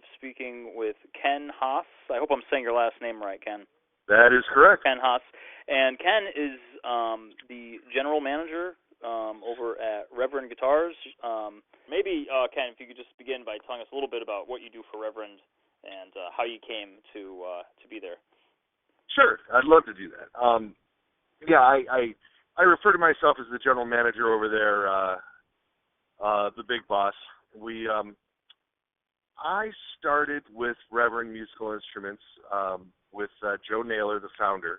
of speaking with Ken Haas. I hope I'm saying your last name right, Ken. That is correct. Ken Haas. And Ken is the general manager over at Reverend Guitars. Maybe, Ken, if you could just begin by telling us a little bit about what you do for Reverend and how you came to be there. Sure, I'd love to do that. I refer to myself as the general manager over there, the big boss. I started with Reverend Musical Instruments with Joe Naylor, the founder.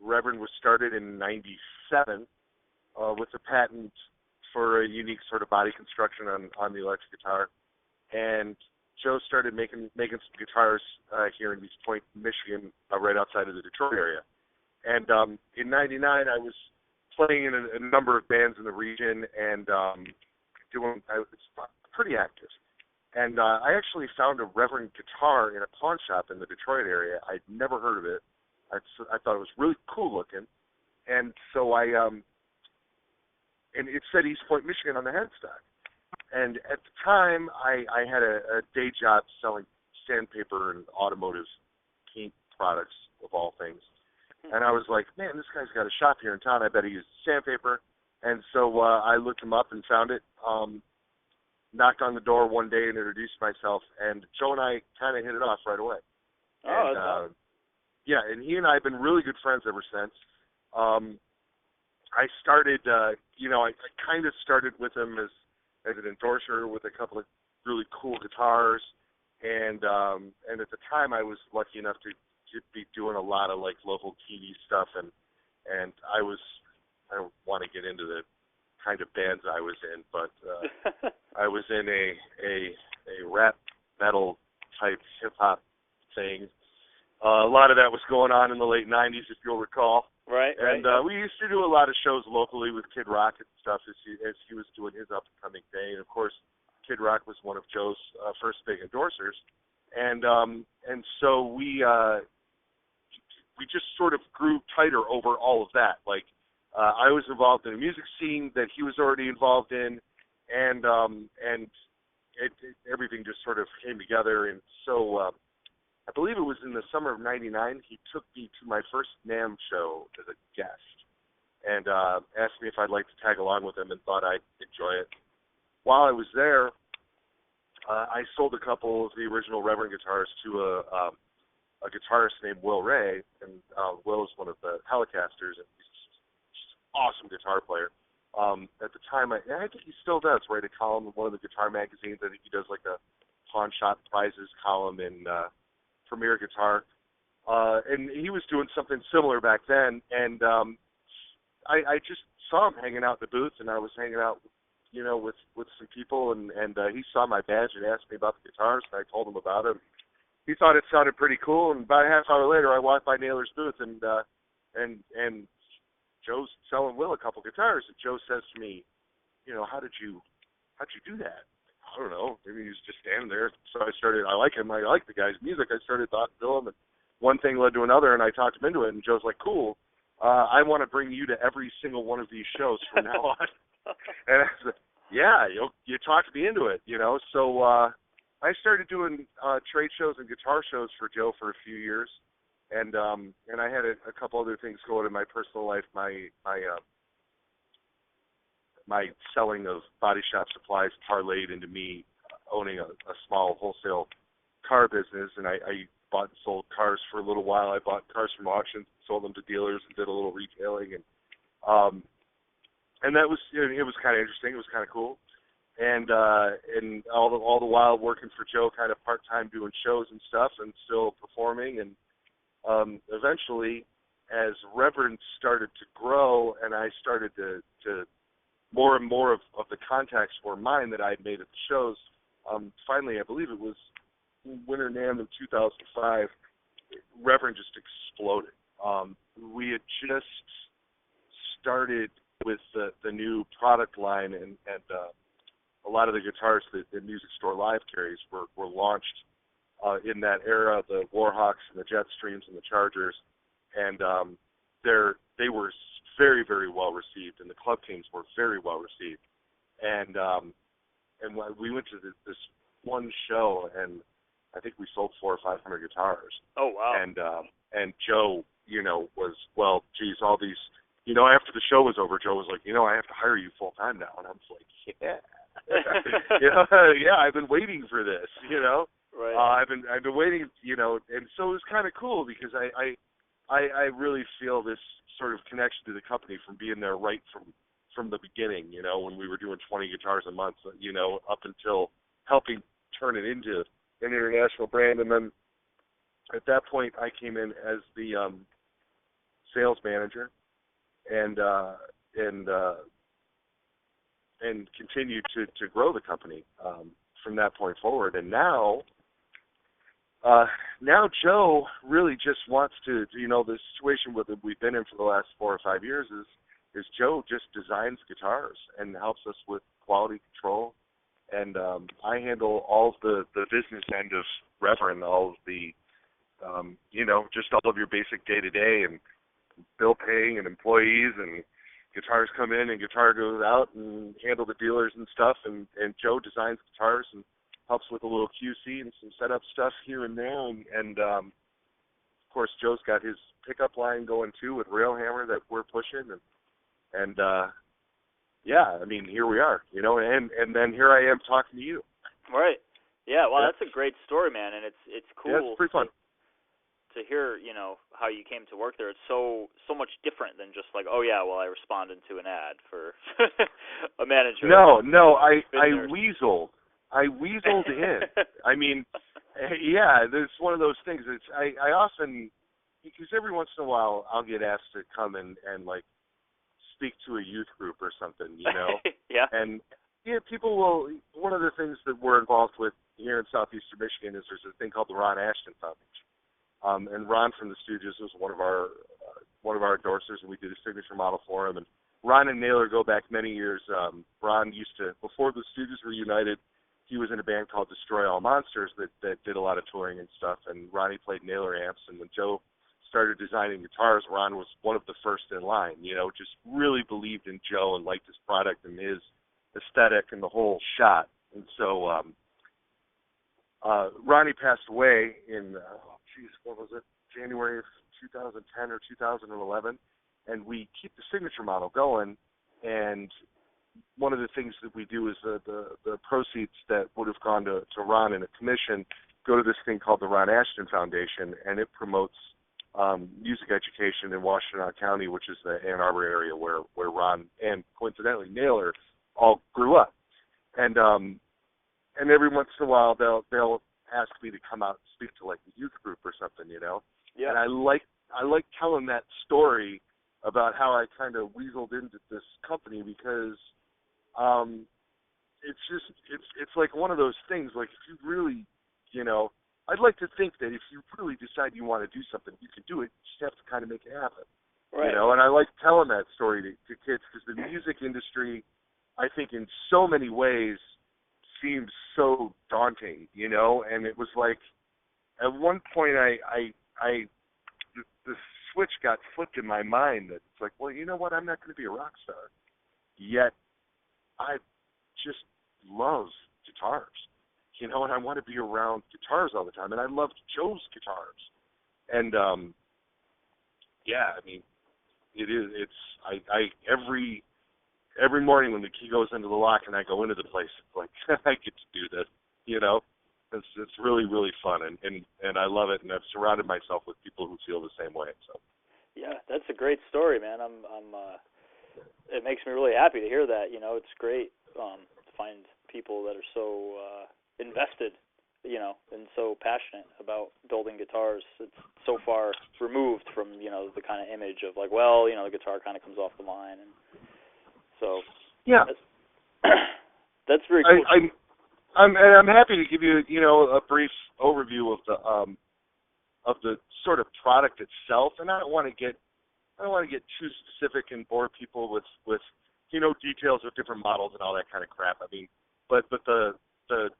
Reverend was started in '97 with a patent for a unique sort of body construction on the electric guitar, and Joe started making some guitars here in East Point, Michigan, right outside of the Detroit area. And in '99, I was playing in a number of bands in the region and I was pretty active. And I actually found a Reverend guitar in a pawn shop in the Detroit area. I'd never heard of it. I thought it was really cool looking. And so and it said East Point, Michigan on the headstock. And at the time, I had a day job selling sandpaper and automotive paint products, of all things. And I was like, man, this guy's got a shop here in town. I bet he uses sandpaper. And so I looked him up and found it, knocked on the door one day and introduced myself. And Joe and I kind of hit it off right away. Oh, that's awesome. Yeah, and he and I have been really good friends ever since. I started, I kind of started with him as an endorser with a couple of really cool guitars. And at the time I was lucky enough to be doing a lot of like local TV stuff, and I don't want to get into the kind of bands I was in, but I was in a rap metal type hip hop thing. A lot of that was going on in the late '90s, if you'll recall. Right. And we used to do a lot of shows locally with Kid Rock and stuff as he was doing his up and coming day. And of course, Kid Rock was one of Joe's first big endorsers, and so we just sort of grew tighter over all of that. Like, I was involved in a music scene that he was already involved in, and everything just sort of came together. And so I believe it was in the summer of '99, he took me to my first NAMM show as a guest and asked me if I'd like to tag along with him and thought I'd enjoy it. While I was there, I sold a couple of the original Reverend guitars to a guitarist named Will Ray, and Will is one of the Helicasters, and he's just an awesome guitar player. At the time, I think he still does write a column in one of the guitar magazines. I think he does like a pawn shop prizes column in Premier Guitar, and he was doing something similar back then, and I just saw him hanging out in the booth, and I was hanging out with some people, and he saw my badge and asked me about the guitars, and I told him about it. He thought it sounded pretty cool, and about a half hour later, I walked by Naylor's booth, and Joe's selling Will a couple guitars, and Joe says to me, how'd you do that? I don't know, maybe he was just standing there. So I like him, I like the guy's music. I started talking to him, and one thing led to another, and I talked him into it, and Joe's like, cool, I want to bring you to every single one of these shows from now on. And I said, yeah, you talked me into it, So I started doing trade shows and guitar shows for Joe for a few years, and I had a couple other things going in my personal life. My selling of body shop supplies parlayed into me owning a small wholesale car business, and I bought and sold cars for a little while. I bought cars from auctions, sold them to dealers, and did a little retailing, and that was it was kind of interesting. It was kind of cool. And all the while working for Joe, kind of part-time doing shows and stuff, and still performing. And eventually, as Reverend started to grow, and I started to more and more of the contacts were mine that I had made at the shows. Finally, I believe it was Winter NAMM in 2005. Reverend just exploded. We had just started with the new product line, and a lot of the guitars that Music Store Live carries were launched in that era, the Warhawks and the Jetstreams and the Chargers, and they were very, very well received, and the club teams were very well received. And when we went to this one show, and I think we sold 400 or 500 guitars. Oh, wow. And Joe, was, well, geez, all these, after the show was over, Joe was like, I have to hire you full time now. And I was like, yeah. Yeah, I've been waiting for this, Right. I've been waiting, and so it was kind of cool because I really feel this sort of connection to the company from being there right from the beginning, when we were doing 20 guitars a month, up until helping turn it into an international brand. And then at that point, I came in as the sales manager and continued to grow the company from that point forward. And now Joe really just wants to, the situation that we've been in for the last 4 or 5 years is Joe just designs guitars and helps us with quality control. And I handle all of the business end of Reverend, all of the, just all of your basic day-to-day and bill paying and employees and guitars come in and guitar goes out and handle the dealers and stuff. And Joe designs guitars and helps with a little QC and some setup stuff here and there. And of course, Joe's got his pickup line going too with Railhammer that we're pushing. And yeah, I mean, here we are, and then here I am talking to you. Right. Yeah, well, that's a great story, man, and it's cool. Yeah, it's pretty fun. To hear, how you came to work there. It's so much different than just like, oh yeah, well, I responded to an ad for a manager. No, I weaseled. I weaseled in. I mean, yeah, it's one of those things. I often, because every once in a while I'll get asked to come and like speak to a youth group or something, Yeah. And yeah, people will. One of the things that we're involved with here in southeastern Michigan is there's a thing called the Ron Ashton Foundation. And Ron from the Stooges was one of our endorsers, and we did a signature model for him. And Ron and Naylor go back many years. Ron used to, before the Stooges were united, he was in a band called Destroy All Monsters that did a lot of touring and stuff. And Ronnie played Naylor amps. And when Joe started designing guitars, Ron was one of the first in line. Just really believed in Joe and liked his product and his aesthetic and the whole shot. And so Ronnie passed away in what was it, January of 2010 or 2011, and we keep the signature model going, and one of the things that we do is the proceeds that would have gone to Ron in a commission go to this thing called the Ron Ashton Foundation, and it promotes music education in Washtenaw County, which is the Ann Arbor area where Ron and coincidentally Naylor all grew up. And every once in a while they'll ask me to come out and speak to like the youth group or something, Yeah. And I like telling that story about how I kind of weaseled into this company because it's like one of those things, like if you really, I'd like to think that if you really decide you want to do something, you can do it. You just have to kind of make it happen. Right. And I like telling that story to kids because the music industry, I think in so many ways seems so daunting, and it was like at one point the switch got flipped in my mind that it's like, well, you know what, I'm not going to be a rock star, yet I just love guitars, and I want to be around guitars all the time, and I loved Joe's guitars, and yeah, I mean, every morning when the key goes into the lock and I go into the place, it's like I get to do this, It's really, really fun, and I love it, and I've surrounded myself with people who feel the same way. So. Yeah, that's a great story, man. It makes me really happy to hear that. It's great to find people that are so invested, and so passionate about building guitars. It's so far removed from the kind of image of like, well, the guitar kind of comes off the line, and so yeah, that's very cool. I'm happy to give you a brief overview of the sort of product itself, and I don't want to get too specific and bore people with details of different models and all that kind of crap. I mean, but the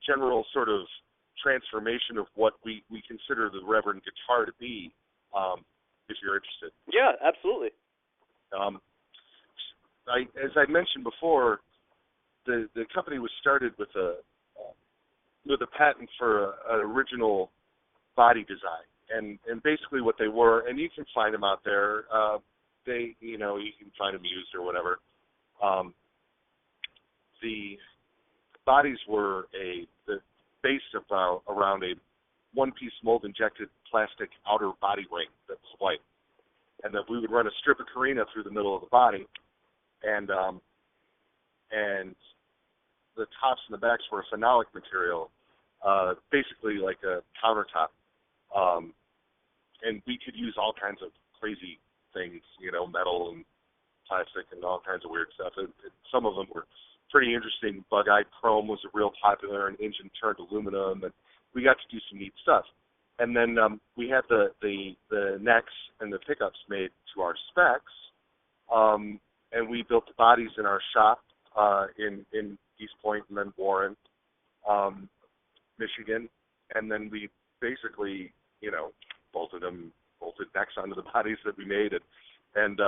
general sort of transformation of what we consider the Reverend guitar to be, if you're interested. Yeah, absolutely. As I mentioned before, the company was started with with a patent for an original body design, and basically what they were, and you can find them out there. You can find them used or whatever. The bodies were the base of around a one-piece mold-injected plastic outer body ring that was white, and that we would run a strip of carina through the middle of the body, and the tops and the backs were a phenolic material, basically like a countertop, and we could use all kinds of crazy things, metal and plastic and all kinds of weird stuff. Some of them were pretty interesting. Bug-eyed chrome was real popular, and engine turned aluminum, and we got to do some neat stuff. And then we had the necks and the pickups made to our specs, and we built the bodies in our shop in East Point and then Warren, Michigan, and then we basically, bolted necks onto the bodies that we made and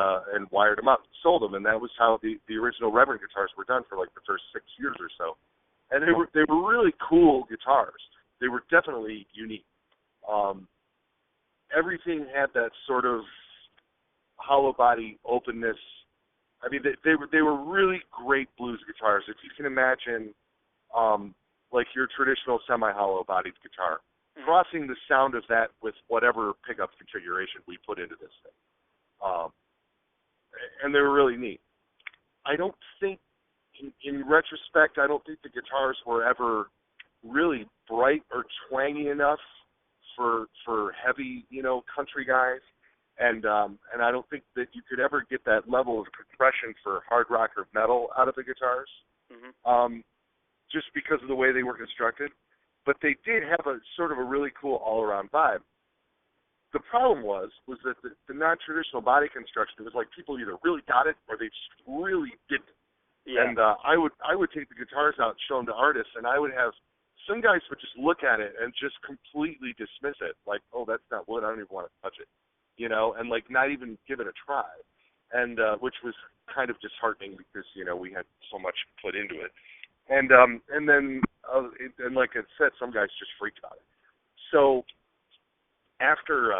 wired them up, sold them, and that was how the original Reverend guitars were done for like the first 6 years or so. And they were really cool guitars. They were definitely unique. Everything had that sort of hollow body openness. I mean, they were really great blues guitars. If you can imagine, like your traditional semi-hollow bodied guitar, crossing the sound of that with whatever pickup configuration we put into this thing. And they were really neat. I don't think, in retrospect, I don't think the guitars were ever really bright or twangy enough for heavy, country guys. And I don't think that you could ever get that level of compression for hard rock or metal out of the guitars, just because of the way they were constructed. But they did have a sort of a really cool all-around vibe. The problem was that the non-traditional body construction, it was like people either really got it or they just really didn't. Yeah. And I would take the guitars out and show them to artists, and I would have some guys would just look at it and just completely dismiss it, like, oh, that's not wood, I don't even want to touch it, and like not even give it a try, and which was kind of disheartening because we had so much put into it, and then like I said, some guys just freaked out it. So after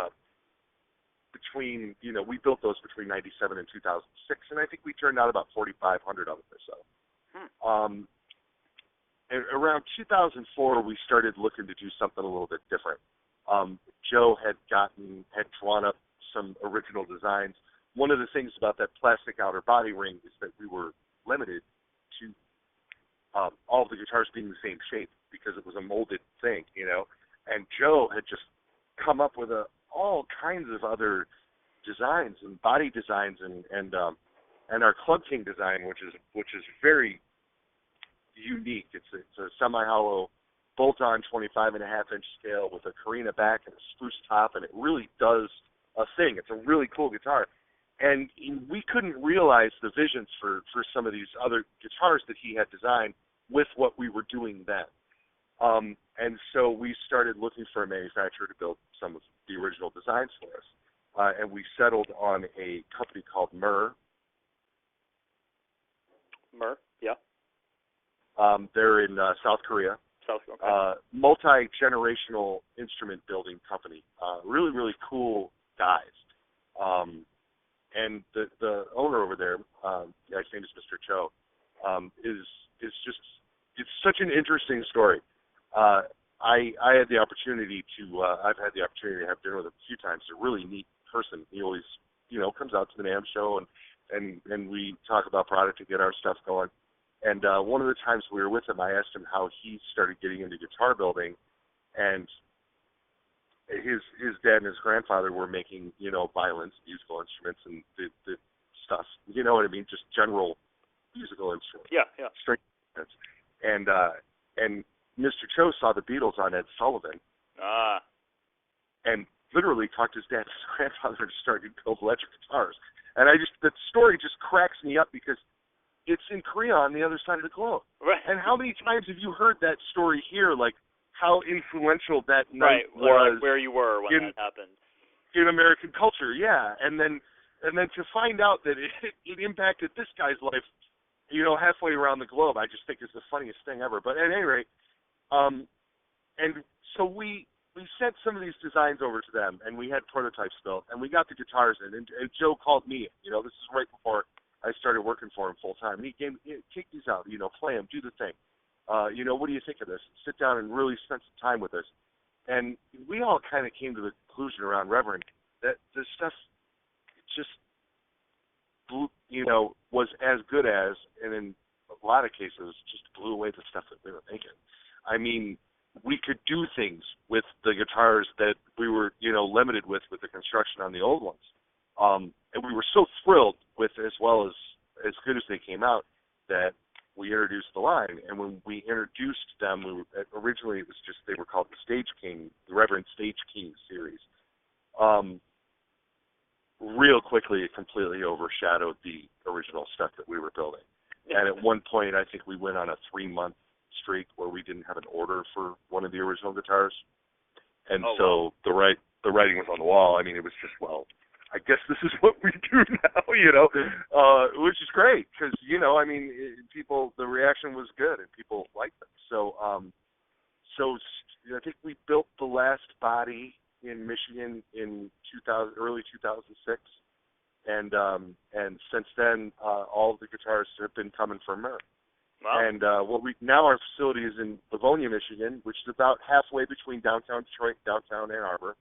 between we built those between 97 and 2006, and I think we turned out about 4,500 of them or so. And around 2004, we started looking to do something a little bit different. Joe had drawn up some original designs. One of the things about that plastic outer body ring is that we were limited to all of the guitars being the same shape because it was a molded thing, And Joe had just come up with all kinds of other designs and body designs and our Club King design, which is very unique. It's a semi-hollow bolt-on 25.5-inch scale with a carina back and a spruce top, and it really does a thing. It's a really cool guitar. And we couldn't realize the visions for some of these other guitars that he had designed with what we were doing then. And so we started looking for a manufacturer to build some of the original designs for us. And we settled on a company called Murr. Murr, yeah. They're in South Korea. Multi-generational instrument building company. Really, really cool guys. And the owner over there, his name is Mr. Cho, is just, it's such an interesting story. I had the opportunity I've had the opportunity to have dinner with him a few times. He's a really neat person. He always, comes out to the NAMM show and we talk about product and get our stuff going. And one of the times we were with him, I asked him how he started getting into guitar building, and his dad and his grandfather were making, violins, musical instruments, and the stuff. You know what I mean? Just general musical instruments. Yeah. String instruments. And Mr. Cho saw the Beatles on Ed Sullivan. And literally talked his dad and his grandfather to start to build electric guitars. And that story just cracks me up because it's in Korea on the other side of the globe. Right. And how many times have you heard that story here, like how influential that night was? Like where you were when that happened. In American culture, yeah. And then to find out that it impacted this guy's life, halfway around the globe, I just think is the funniest thing ever. But at any rate, And so we sent some of these designs over to them, and we had prototypes built, and we got the guitars in, and Joe called me. This is right before I started working for him full time. And he gave me, take these out, play them, do the thing. What do you think of this? Sit down and really spend some time with us. And we all kind of came to the conclusion around Reverend that this stuff just, was as good as, and in a lot of cases, just blew away the stuff that we were making. I mean, we could do things with the guitars that we were, limited with the construction on the old ones. And we were so thrilled with, as well as good as they came out, that we introduced the line. And when we introduced them, originally it was just, they were called the Reverend Stage King series. Real quickly, it completely overshadowed the original stuff that we were building. And at one point, I think we went on a 3-month streak where we didn't have an order for one of the original guitars. And the writing was on the wall. I mean, it was just, I guess this is what we do now, which is great because, people, the reaction was good and people liked them. So I think we built the last body in Michigan in early 2006, and since then all of the guitars have been coming from her. Wow. And now our facility is in Livonia, Michigan, which is about halfway between downtown Detroit and downtown Ann Arbor,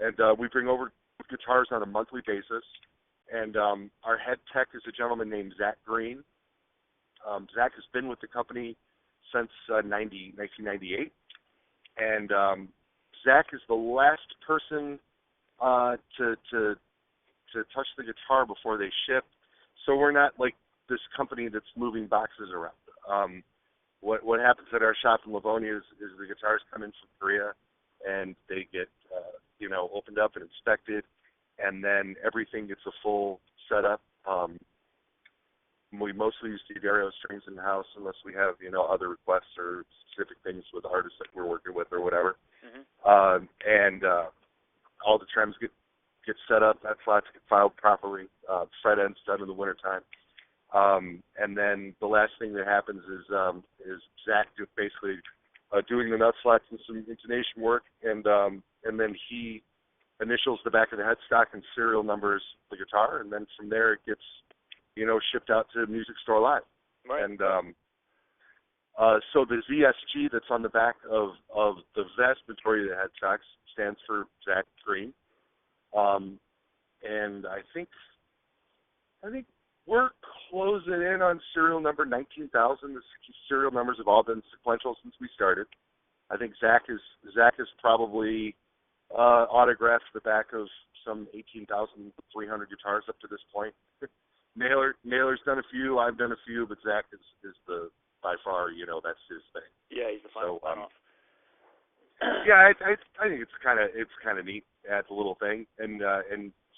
and we bring over guitars on a monthly basis. And our head tech is a gentleman named Zach Green. Zach has been with the company since 1998, and Zach is the last person to touch the guitar before they ship. So we're not like this company that's moving boxes around. What happens at our shop in Livonia is the guitars come in from Korea, and they get opened up and inspected, and then everything gets a full setup. We mostly use D'Addario strings in the house unless we have other requests or specific things with artists that we're working with or whatever. Mm-hmm. And all the trems get set up, that slots get filed properly, fret ends done in the wintertime. And then the last thing that happens is Zach basically doing the nut slots and some intonation work, and then he initials the back of the headstock and serial numbers the guitar, and then from there it gets shipped out to Music Store Live. Right. And so the ZSG that's on the back of the vast majority of the headstocks stands for Zach Green. And I think we're closing in on serial number 19,000. The serial numbers have all been sequential since we started. I think Zach has probably autographed the back of some 18,300 guitars up to this point. Naylor's done a few, I've done a few, but Zach is the by far, that's his thing. Yeah, he's the final off. Yeah, I think it's kind of neat. Adds a little thing, and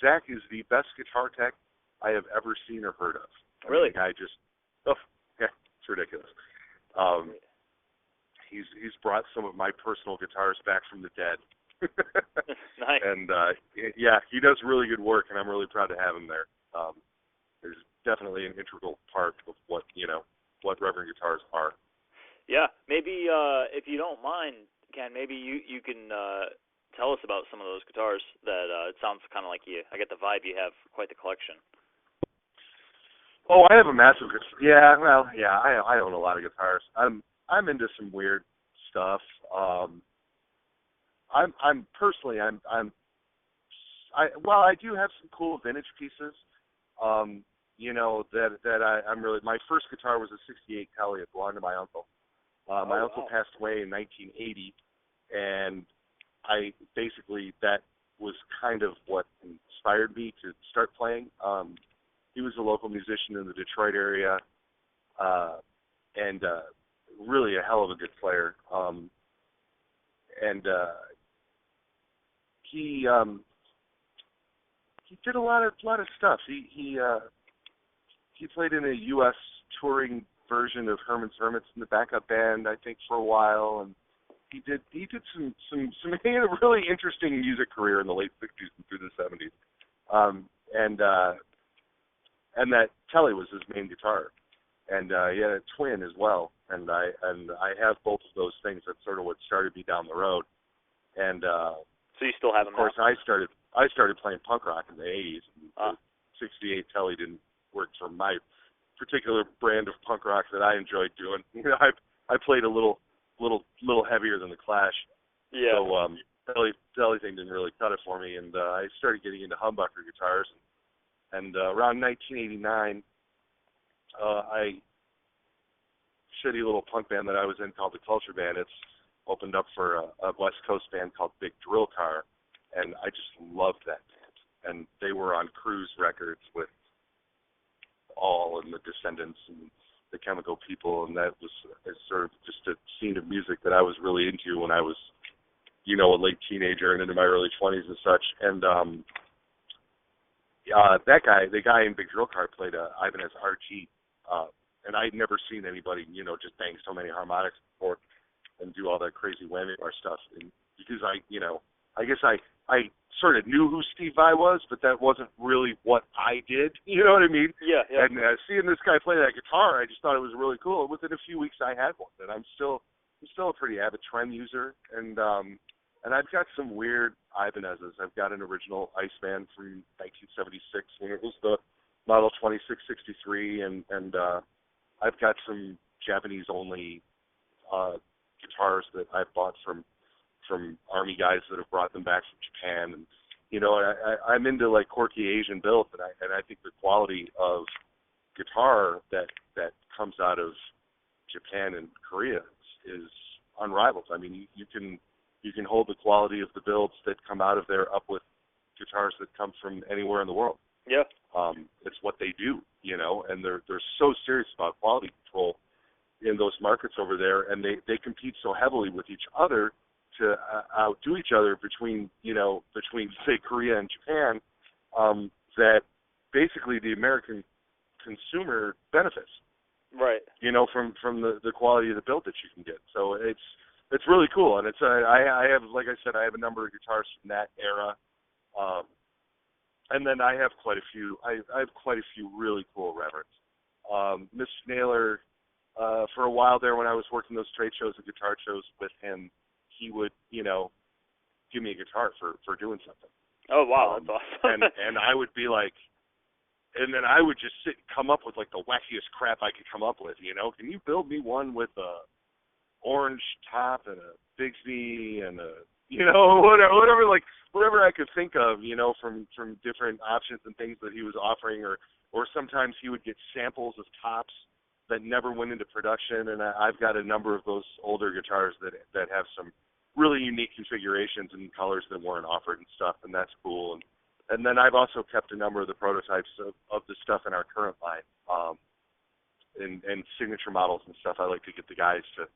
Zach is the best guitar tech I have ever seen or heard of. Really? It's ridiculous. He's brought some of my personal guitars back from the dead. Nice. And he does really good work, and I'm really proud to have him there. There's definitely an integral part of what Reverend guitars are. Yeah, maybe if you don't mind, Ken, maybe you can tell us about some of those guitars. That it sounds kind of like I get the vibe you have quite the collection. Oh, I have a massive guitar. I own a lot of guitars. I'm into some weird stuff. I do have some cool vintage pieces. That I'm really. My first guitar was a '68 Kelly. It belonged to my uncle. My uncle passed away in 1980, and that was kind of what inspired me to start playing. He was a local musician in the Detroit area, and really a hell of a good player. He did a lot of stuff. He played in a U.S. touring version of Herman's Hermits in the backup band, I think, for a while, and he did some he had a really interesting music career in the late 60s and through the 70s. And that Telly was his main guitar. and he had a twin as well. And I have both of those things. That's sort of what started me down the road. And so you still have them? Of course, now? I started playing punk rock in the 80s. The 68 Telly didn't work for my particular brand of punk rock that I enjoyed doing. You know, I played a little heavier than the Clash. Yeah. So Telly thing didn't really cut it for me, and I started getting into humbucker guitars. And around 1989, I shitty little punk band that I was in called the Culture Bandits opened up for a West Coast band called Big Drill Car, and I just loved that band. And they were on Cruise Records with All and the Descendants and the Chemical People, and that was sort of just a scene of music that I was really into when I was, you know, a late teenager and into my early 20s and such. And that guy, the guy in Big Drill Car, played Ibanez RG, and I'd never seen anybody, you know, just bang so many harmonics before and do all that crazy whammy bar stuff. And because I guess I sort of knew who Steve Vai was, but that wasn't really what I did. You know what I mean? Yeah. And seeing this guy play that guitar, I just thought it was really cool. Within a few weeks, I had one, and I'm still a pretty avid trend user, and I've got some weird Ibanez's. I've got an original Iceman from 1976 when it was the Model 2663, and I've got some Japanese only guitars that I've bought from Army guys that have brought them back from Japan, and you know, I'm into like quirky Asian builds, and I think the quality of guitar that comes out of Japan and Korea is unrivaled. I mean, you can hold the quality of the builds that come out of there up with guitars that come from anywhere in the world. Yeah. It's what they do, you know, and they're so serious about quality control in those markets over there, and they compete so heavily with each other to outdo each other between say Korea and Japan, that basically the American consumer benefits. Right. You know, from the quality of the build that you can get. So it's really cool, and I have, like I said, I have a number of guitars from that era, and then I have quite a few. I have quite a few really cool Reverends. Mr. Naylor, for a while there when I was working those trade shows and guitar shows with him, he would, you know, give me a guitar for doing something. Oh wow, that's awesome. and I would be like, and then I would just come up with like the wackiest crap I could come up with. You know, can you build me one with a orange top and a Bigsby and a, you know, whatever I could think of, you know, from different options and things that he was offering, or sometimes he would get samples of tops that never went into production, and I've got a number of those older guitars that have some really unique configurations and colors that weren't offered and stuff, and that's cool. And then I've also kept a number of the prototypes of the stuff in our current line, and signature models and stuff. I like to get the guys to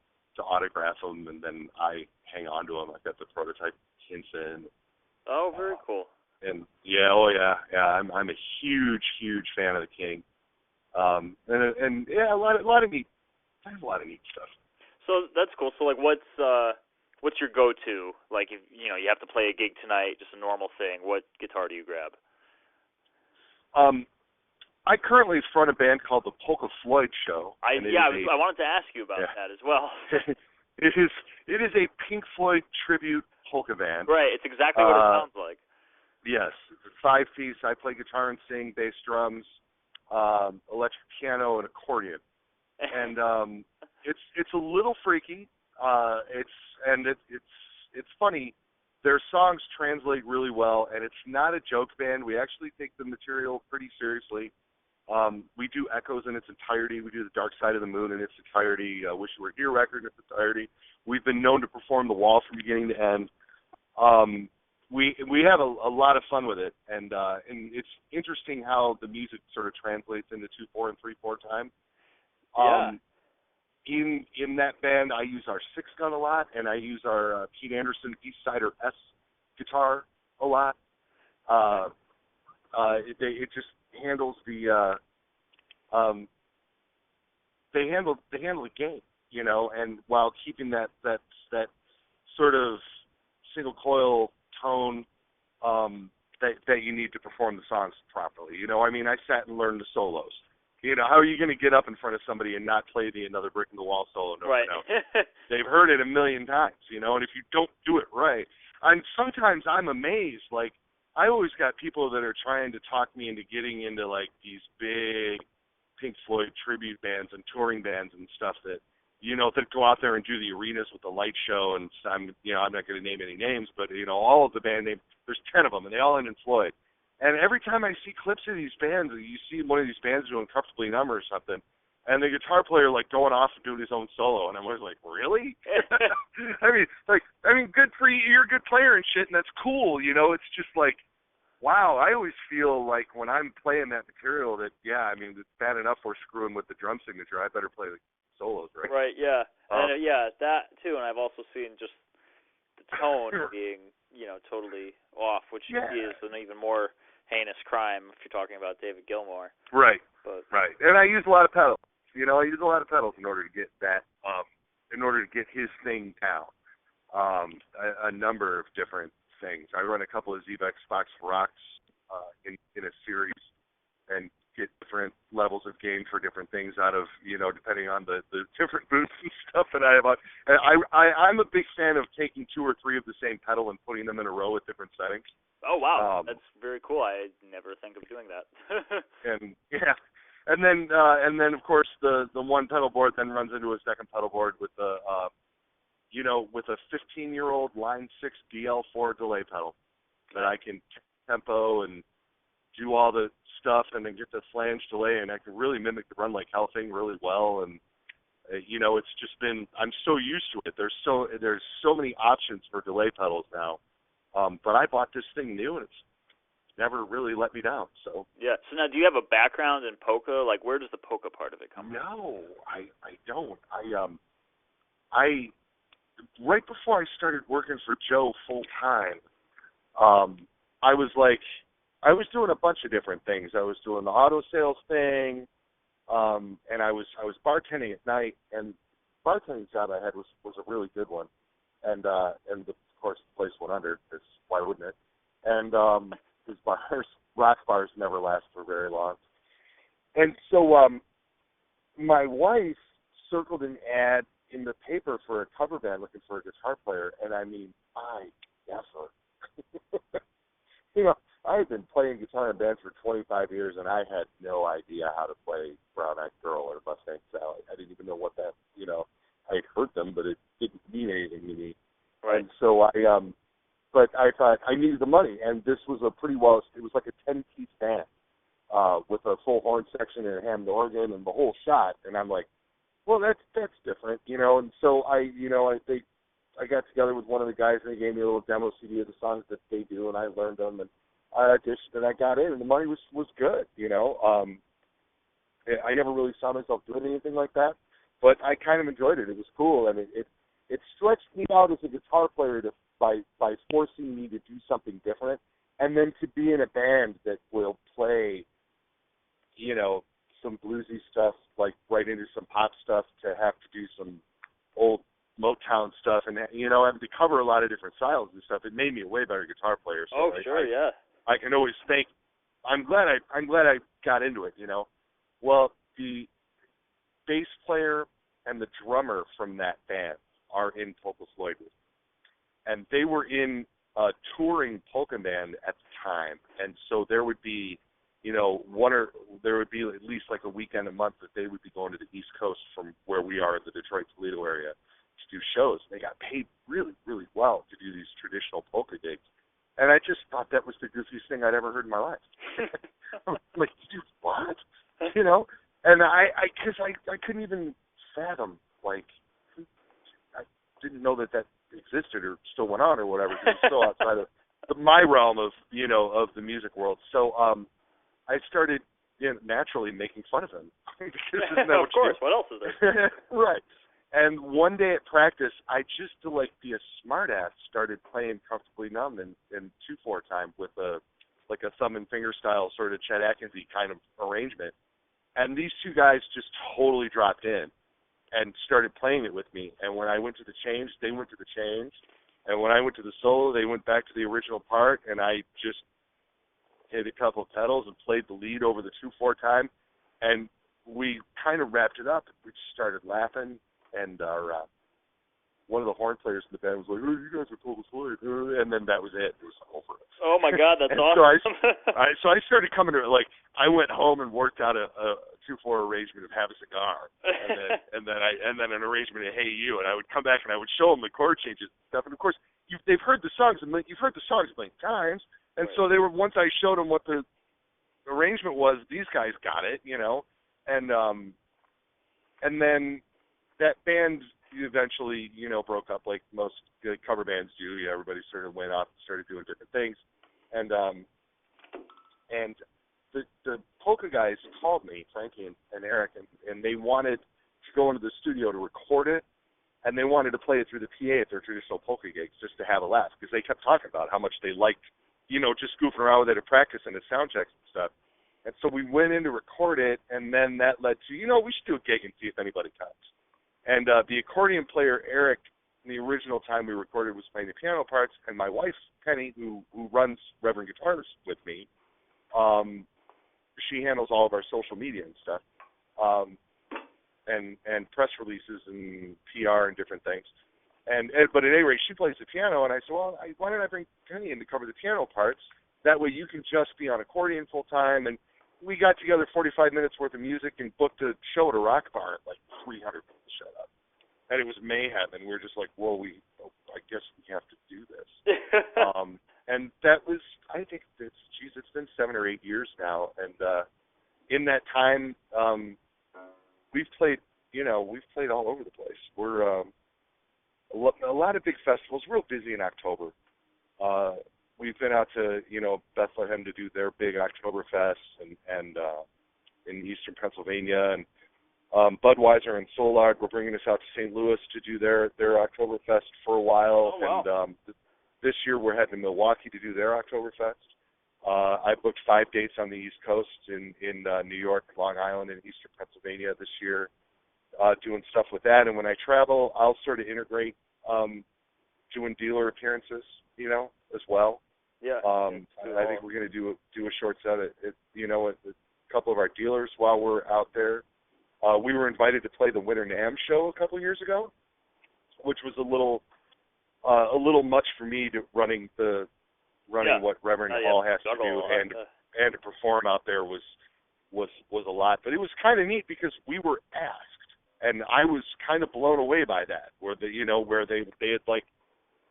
autograph them, and then I hang on to them. I've got the prototype Hinson. Oh, very cool. And yeah, I'm a huge fan of the King. And yeah, a lot of neat stuff. So that's cool. So like, what's your go-to? Like, if you know you have to play a gig tonight, just a normal thing. What guitar do you grab? I currently front a band called the Poco Floyd Show. I wanted to ask you about that as well. It is a Pink Floyd tribute polka band. Right, it's exactly what it sounds like. Yes, it's a 5-piece. I play guitar and sing, bass, drums, electric piano, and accordion. And it's a little freaky. It's funny. Their songs translate really well, and it's not a joke band. We actually take the material pretty seriously. We do Echoes in its entirety. We do The Dark Side of the Moon in its entirety. Wish You Were Here record in its entirety. We've been known to perform The Wall from beginning to end. We have a lot of fun with it, and it's interesting how the music sort of translates into 2/4 and 3/4 time. Yeah. In that band, I use our 6-gun a lot, and I use our Pete Anderson Eastsider S guitar a lot. It just handles the they handle the game, you know, and while keeping that sort of single coil tone that you need to perform the songs properly. You know, I mean, I sat and learned the solos. You know, how are you going to get up in front of somebody and not play the Another Brick in the Wall solo? No, right. no. They've heard it a million times, you know, and if you don't do it right, and sometimes I'm amazed. Like, I always got people that are trying to talk me into getting into, like, these big Pink Floyd tribute bands and touring bands and stuff that, you know, that go out there and do the arenas with the light show, and I'm not going to name any names, but, you know, all of the band names, there's 10 of them, and they all end in Floyd. And every time I see clips of these bands, you see one of these bands doing Comfortably Numb or something, and the guitar player, like, going off and doing his own solo, and I'm always like, really? I mean, good for you, you're a good player and shit, and that's cool, you know, it's just like, wow, I always feel like when I'm playing that material that, yeah, I mean, it's bad enough we're screwing with the drum signature, I better play the solos, right? Right, yeah. And, that, too, and I've also seen just the tone being, you know, totally off, which is an even more heinous crime if you're talking about David Gilmour. Right, but, right. And I use a lot of pedals. You know, I use a lot of pedals in order to get that, in order to get his thing down. A number of different things. I run a couple of Zebex Fox Rocks in a series and get different levels of gain for different things out of, you know, depending on the different boots and stuff that I have on. I'm a big fan of taking 2 or 3 of the same pedal and putting them in a row with different settings. Oh, wow. That's very cool. I never think of doing that. And then of course the one pedal board then runs into a second pedal board with a 15-year-old Line 6 DL4 delay pedal that I can tempo and do all the stuff and then get the flange delay, and I can really mimic the Run Like Hell thing really well. And you know, it's just been, I'm so used to it. There's so many options for delay pedals now. But I bought this thing new, and it's never really let me down. So yeah. So now, do you have a background in polka? Like, where does the polka part of it come from? No, I don't. I right before I started working for Joe full time, I was doing a bunch of different things. I was doing the auto sales thing, and I was bartending at night. And the bartending job I had was a really good one, and of course the place went under, because why wouldn't it? And these rock bars never last for very long. And so my wife circled an ad in the paper for a cover band looking for a guitar player, and I mean, you know, I had been playing guitar in bands for 25 years, and I had no idea how to play Brown Eyed Girl or Mustang Sally. I didn't even know what that, you know, I had heard them, but it didn't mean anything to me. Right. And so but I thought I needed the money, and this was it was like a 10-piece band with a full horn section and a Hammond organ and the whole shot, and I'm like, well, that's different, you know. And so I got together with one of the guys, and they gave me a little demo CD of the songs that they do, and I learned them, and I auditioned, and I got in, and the money was good, you know. I never really saw myself doing anything like that, but I kind of enjoyed it. It was cool, and it stretched me out as a guitar player by forcing me to do something different, and then to be in a band that will play, you know, some bluesy stuff, like right into some pop stuff, to have to do some old Motown stuff, and, you know, having to cover a lot of different styles and stuff. It made me a way better guitar player. So I can always thank. I'm glad I got into it, you know. Well, the bass player and the drummer from that band are in Poco Floyd with me, and they were in a touring polka band at the time, and so there would be, you know, there would be at least like a weekend a month that they would be going to the East Coast from where we are in the Detroit-Toledo area to do shows. They got paid really, really well to do these traditional polka gigs. And I just thought that was the goofiest thing I'd ever heard in my life. I'm like, dude, what? You know? And because I couldn't even fathom, like, I didn't know that existed or still went on or whatever. It was still outside of my realm of, you know, of the music world. So I started, you know, naturally making fun of him. Of course. What else is there? Right. And one day at practice, I just, to like be a smartass, started playing Comfortably Numb in 2/4 time with a thumb and finger style sort of Chet Atkinsy kind of arrangement. And these two guys just totally dropped in and started playing it with me. And when I went to the change, they went to the change. And when I went to the solo, they went back to the original part, and I just hit a couple of pedals and played the lead over the 2/4 time. And we kind of wrapped it up. We just started laughing, and our one of the horn players in the band was like, "Oh, you guys are Poco Floyd," and then that was it. It was over. Oh my God, that's and awesome. So I started coming to it. Like, I went home and worked out a 2/4 arrangement of "Have a Cigar," and then an arrangement of "Hey You," and I would come back and I would show them the chord changes and stuff. And of course, they've heard the songs and you've heard the songs many times, and so they were. Once I showed them what the arrangement was, these guys got it, and then that band eventually, broke up like most good cover bands do. Yeah, everybody sort of went off and started doing different things. And the polka guys called me, Frankie and Eric, and they wanted to go into the studio to record it, and they wanted to play it through the PA at their traditional polka gigs just to have a laugh, because they kept talking about how much they liked, just goofing around with it at practice and at sound checks and stuff. And so we went in to record it, and then that led to, we should do a gig and see if anybody comes. And the accordion player, Eric, in the original time we recorded, was playing the piano parts, and my wife, Penny, who runs Reverend Guitars with me, she handles all of our social media and stuff, and press releases and PR and different things. But at any rate, she plays the piano, and I said, well, why don't I bring Penny in to cover the piano parts? That way you can just be on accordion full time. And we got together 45 minutes worth of music and booked a show at a rock bar, and like 300 people showed up. And it was mayhem, and we were just like, whoa, I guess we have to do this. And that was, I think, it's been 7 or 8 years now. And in that time, we've played all over the place. We're a lot of big festivals, real busy in October. We've been out to, Bethlehem to do their big Oktoberfest and in eastern Pennsylvania, and Budweiser and Solard were bringing us out to St. Louis to do their Oktoberfest for a while. Oh, wow. And this year we're heading to Milwaukee to do their Oktoberfest. I booked 5 dates on the East Coast in New York, Long Island, and eastern Pennsylvania this year, doing stuff with that. And when I travel, I'll sort of integrate doing dealer appearances, as well. Yeah. I think we're going to do a short set at a couple of our dealers while we're out there. We were invited to play the Winter NAMM show a couple of years ago, which was a little much for me to running what Reverend Hall has to do and to perform out there was a lot. But it was kind of neat because we were asked, and I was kind of blown away by that, where they had like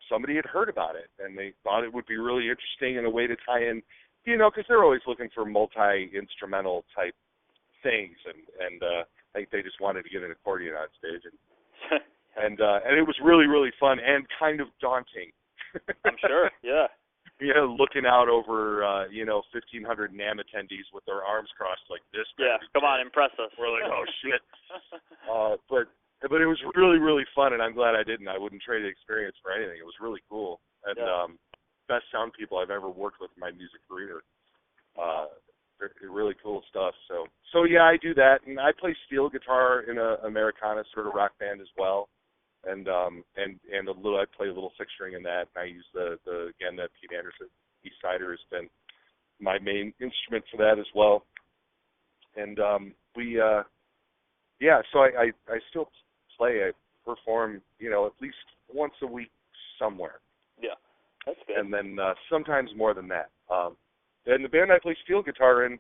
somebody had heard about it and they thought it would be really interesting and a way to tie in, because they're always looking for multi-instrumental type things, and I think they just wanted to get an accordion on stage, and it was really, really fun and kind of daunting. I'm sure, yeah. Looking out over 1,500 NAMM attendees with their arms crossed like this. Yeah, come on, impress us. We're like, oh shit. But it was really, really fun, and I'm glad I didn't. I wouldn't trade the experience for anything. It was really cool, and best sound people I've ever worked with in my music career. They're really cool stuff. So yeah, I do that, and I play steel guitar in a Americana sort of rock band as well, and I play a little six string in that. And I use the Pete Anderson East Sider has been my main instrument for that as well, and so I still play. I perform, at least once a week somewhere. Yeah, that's good. And then sometimes more than that. And the band I play steel guitar in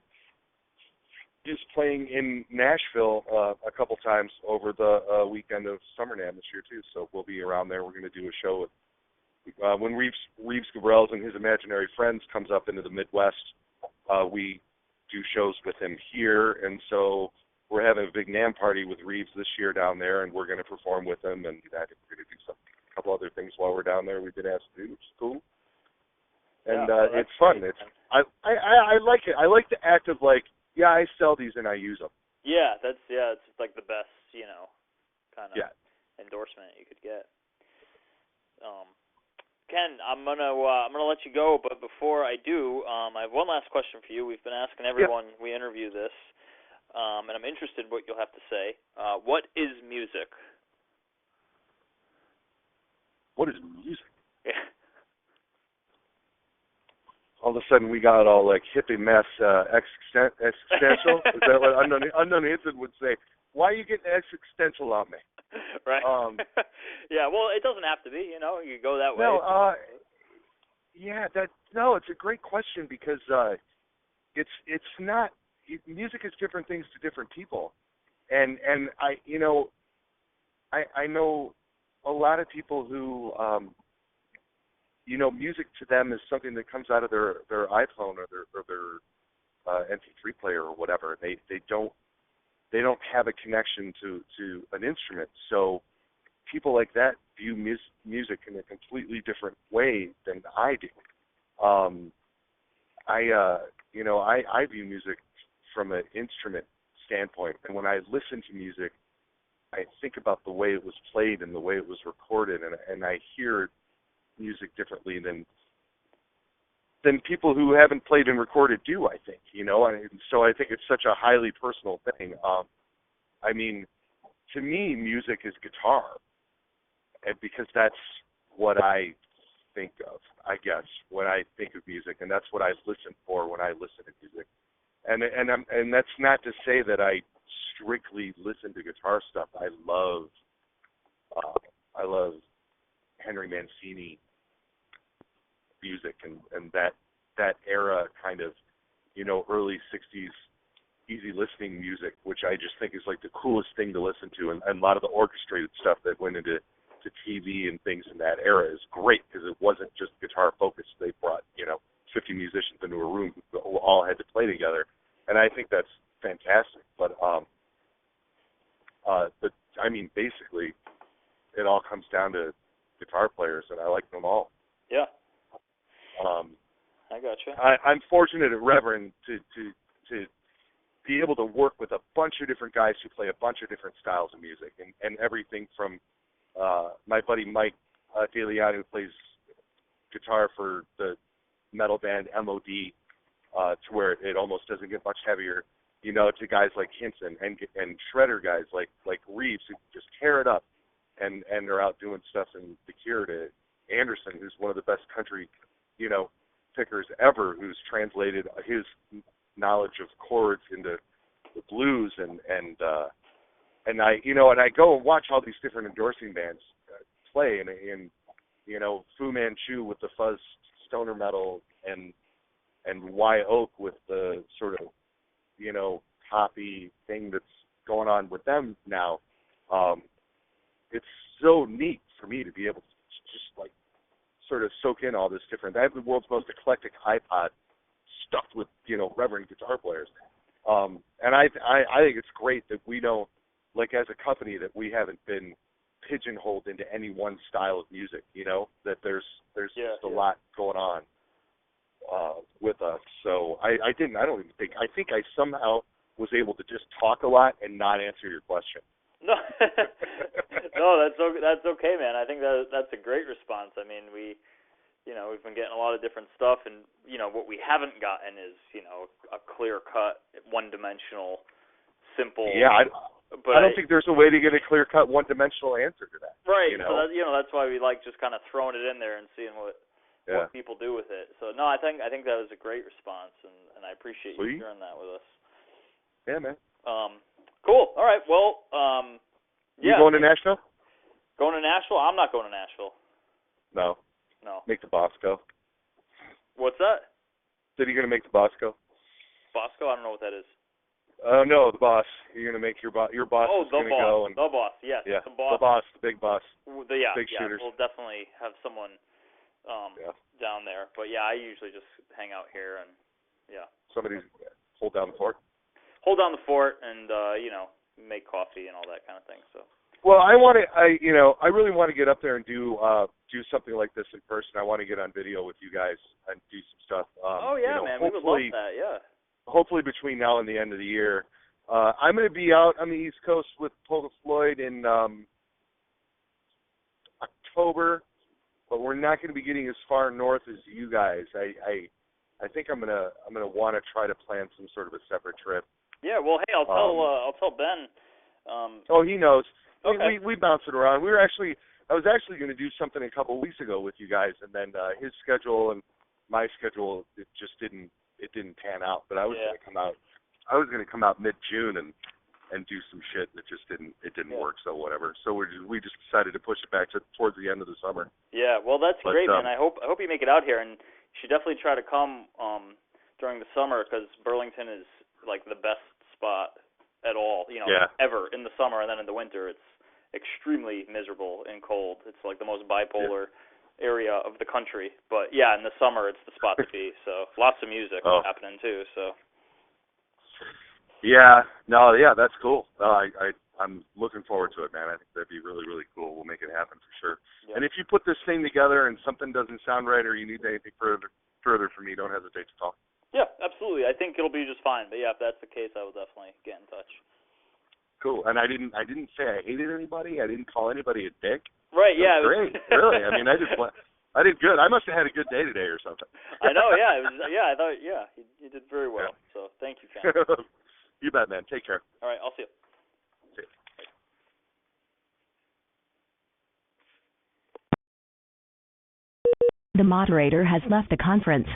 is playing in Nashville a couple times over the weekend of Summer NAMM this year too. So we'll be around there. We're going to do a show when Reeves Gabrels and his Imaginary Friends comes up into the Midwest. We do shows with him here, and so we're having a big NAMM party with Reeves this year down there, and we're going to perform with him, and I think we're going to do a couple other things while we're down there we've been asked to do, which is cool. And it's fun. Great. I like it. I like the act of like, yeah, I sell these and I use them. Yeah, it's like the best, kind of endorsement you could get. Ken, I'm gonna let you go, but before I do, I have one last question for you. We've been asking everyone we interview this, and I'm interested in what you'll have to say. What is music? What is music? Yeah. all of a sudden we got all like hippie mess existential. Is that what unknown Hinton would say? Why are you getting existential on me? Right. Yeah. Well, it doesn't have to be. You know, you go that way. No. It's a great question because it's not. Music is different things to different people, and I know a lot of people who music to them is something that comes out of their iPhone or their MP3 player or whatever. They don't have a connection to an instrument. So people like that view music in a completely different way than I do. I view music from an instrument standpoint, and when I listen to music, I think about the way it was played and the way it was recorded, and I hear music differently than people who haven't played and recorded do, I think, and so I think it's such a highly personal thing. I mean, to me, music is guitar, and because that's what I think of, I guess, when I think of music, and that's what I listen for when I listen to music. And that's not to say that I strictly listen to guitar stuff. I love Henry Mancini music and that era kind of, early 60s easy listening music, which I just think is like the coolest thing to listen to, and a lot of the orchestrated stuff that went into TV and things in that era is great because it wasn't just guitar focused. They brought 50 musicians into a room who all had to play together, and I think that's fantastic. But I mean, basically, it all comes down to guitar players, and I like them all. Yeah. I gotcha. I'm fortunate at Reverend to be able to work with a bunch of different guys who play a bunch of different styles of music, and everything from my buddy Mike DeLeon, who plays guitar for the metal band MOD, to where it almost doesn't get much heavier, to guys like Hinson and shredder guys like Reeves, who just tear it up, and they're out doing stuff in The Cure, to Anderson, who's one of the best country, pickers ever, who's translated his knowledge of chords into the blues, and I go and watch all these different endorsing bands play, and Fu Manchu with the fuzz stoner metal, and Y Oak with the sort of poppy thing that's going on with them now. It's so neat for me to be able to just like sort of soak in all this different. I have the world's most eclectic iPod stuffed with Reverend guitar players, and I think it's great that we don't, like, as a company, that we haven't been pigeonholed into any one style of music. That there's just a lot going on with us. So I think I somehow was able to just talk a lot and not answer your question. No, no, that's okay, man. I think that's a great response. I mean, we've been getting a lot of different stuff, and what we haven't gotten is a clear-cut, one-dimensional, simple. Yeah, I don't think there's a way to get a clear-cut, one-dimensional answer to that. Right. So that's why we like just kind of throwing it in there and seeing what people do with it. So no, I think that was a great response, and I appreciate you sharing that with us. Yeah, man. Cool. All right. Well, You going to Nashville? Going to Nashville? I'm not going to Nashville. No. Make the boss go. What's that? Said you're going to make the boss go. Bosco? I don't know what that is. Oh, no, the boss. You're going to make your boss is going to go. Oh, the boss, yes. Yeah, the boss. The boss, the big boss. Big shooters. We'll definitely have someone down there. But, yeah, I usually just hang out here and, Somebody hold down the fort. Hold down the fort and, make coffee and all that kind of thing. So. Well, I really want to get up there and do something like this in person. I want to get on video with you guys and do some stuff. Man, we would love that. Yeah. Hopefully between now and the end of the year. I'm going to be out on the East Coast with Poco Floyd in October, but we're not going to be getting as far north as you guys. I think I'm gonna want to try to plan some sort of a separate trip. Yeah. Well, hey, I'll tell Ben. He knows. Okay. We bounce it around. I was actually going to do something a couple of weeks ago with you guys, and then his schedule and my schedule, it didn't pan out. But I was Yeah. going to come out. I was going to come out mid-June and do some shit that just didn't work. So whatever. So we just decided to push it back towards the end of the summer. Yeah. Well, that's great, man. I hope you make it out here, and you should definitely try to come during the summer, because Burlington is like the best spot at all. Ever in the summer, and then in the winter it's extremely miserable and cold. It's like the most bipolar area of the country. But yeah, in the summer it's the spot to be. So lots of music happening too. So. Yeah, that's cool. I'm looking forward to it, man. I think that'd be really, really cool. We'll make it happen for sure. Yeah. And if you put this thing together and something doesn't sound right, or you need anything further from me, don't hesitate to call. Yeah, absolutely. I think it'll be just fine. But yeah, if that's the case, I will definitely get in touch. Cool. And I didn't say I hated anybody. I didn't call anybody a dick. Right. Yeah. Great. Really. I mean, I did good. I must have had a good day today or something. I know. Yeah. It was. Yeah. I thought. Yeah. You did very well. Yeah. So thank you, Ken. You bet, man. Take care. All right. I'll see you. See you. The moderator has left the conference.